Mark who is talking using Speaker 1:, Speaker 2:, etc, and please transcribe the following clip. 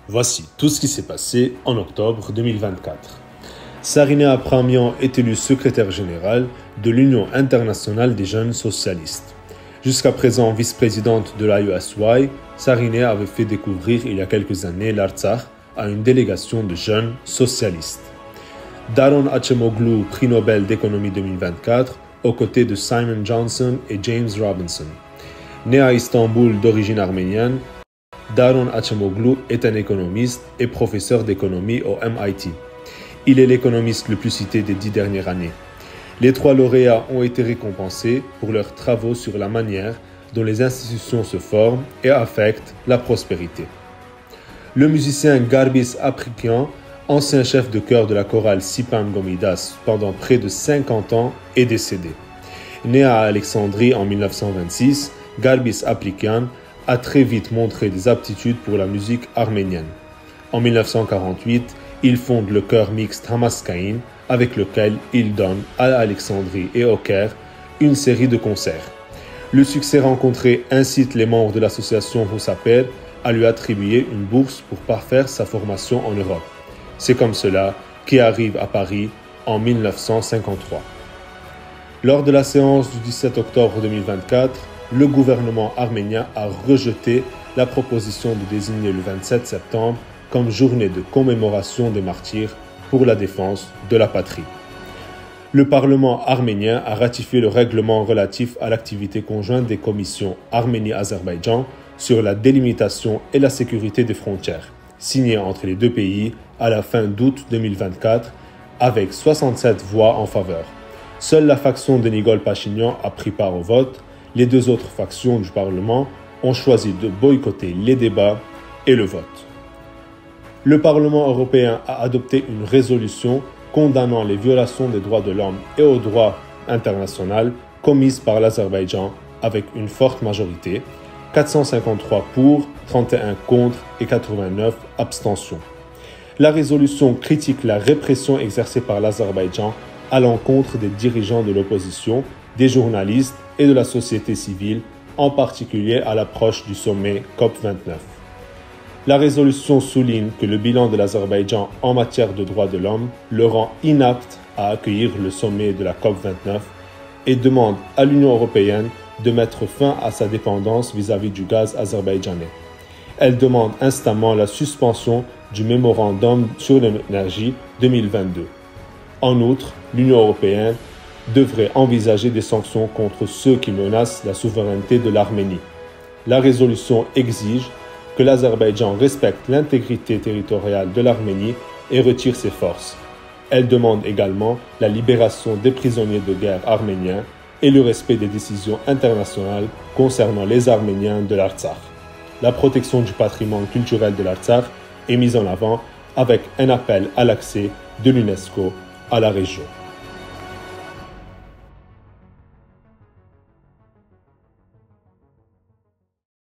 Speaker 1: Voici tout ce qui s'est passé en octobre 2024. Sarine Apramian est élue secrétaire générale de l'Union internationale des jeunes socialistes. Jusqu'à présent vice-présidente de l'IUSY, Sarine avait fait découvrir il y a quelques années l'Artsakh à une délégation de jeunes socialistes. Daron Acemoglu, prix Nobel d'économie 2024, aux côtés de Simon Johnson et James Robinson. Né à Istanbul d'origine arménienne, Daron Acemoglu est un économiste et professeur d'économie au MIT. Il est l'économiste le plus cité des 10 dernières années. Les 3 lauréats ont été récompensés pour leurs travaux sur la manière dont les institutions se forment et affectent la prospérité. Le musicien Garbis Apikyan, ancien chef de chœur de la chorale Sipam Gomidas pendant près de 50 ans, est décédé. Né à Alexandrie en 1926, Garbis Apikyan a très vite montré des aptitudes pour la musique arménienne. En 1948, il fonde le chœur mixte Hamaskaïn, avec lequel il donne à Alexandrie et au Caire une série de concerts. Le succès rencontré incite les membres de l'association Houssaper à lui attribuer une bourse pour parfaire sa formation en Europe. C'est comme cela qu'il arrive à Paris en 1953. Lors de la séance du 17 octobre 2024, le gouvernement arménien a rejeté la proposition de désigner le 27 septembre comme journée de commémoration des martyrs pour la défense de la patrie. Le Parlement arménien a ratifié le règlement relatif à l'activité conjointe des commissions Arménie-Azerbaïdjan sur la délimitation et la sécurité des frontières, signé entre les deux pays à la fin d'août 2024 avec 67 voix en faveur. Seule la faction de Nikol Pachinian a pris part au vote. Les 2 autres factions du Parlement ont choisi de boycotter les débats et le vote. Le Parlement européen a adopté une résolution condamnant les violations des droits de l'homme et au droit international commises par l'Azerbaïdjan avec une forte majorité, 453 pour, 31 contre et 89 abstentions. La résolution critique la répression exercée par l'Azerbaïdjan à l'encontre des dirigeants de l'opposition, des journalistes et de la société civile, en particulier à l'approche du sommet COP29. La résolution souligne que le bilan de l'Azerbaïdjan en matière de droits de l'homme le rend inapte à accueillir le sommet de la COP29 et demande à l'Union européenne de mettre fin à sa dépendance vis-à-vis du gaz azerbaïdjanais. Elle demande instamment la suspension du mémorandum sur l'énergie 2022. En outre, l'Union européenne devrait envisager des sanctions contre ceux qui menacent la souveraineté de l'Arménie. La résolution exige que l'Azerbaïdjan respecte l'intégrité territoriale de l'Arménie et retire ses forces. Elle demande également la libération des prisonniers de guerre arméniens et le respect des décisions internationales concernant les Arméniens de l'Artsakh. La protection du patrimoine culturel de l'Artsakh est mise en avant avec un appel à l'accès de l'UNESCO à la région.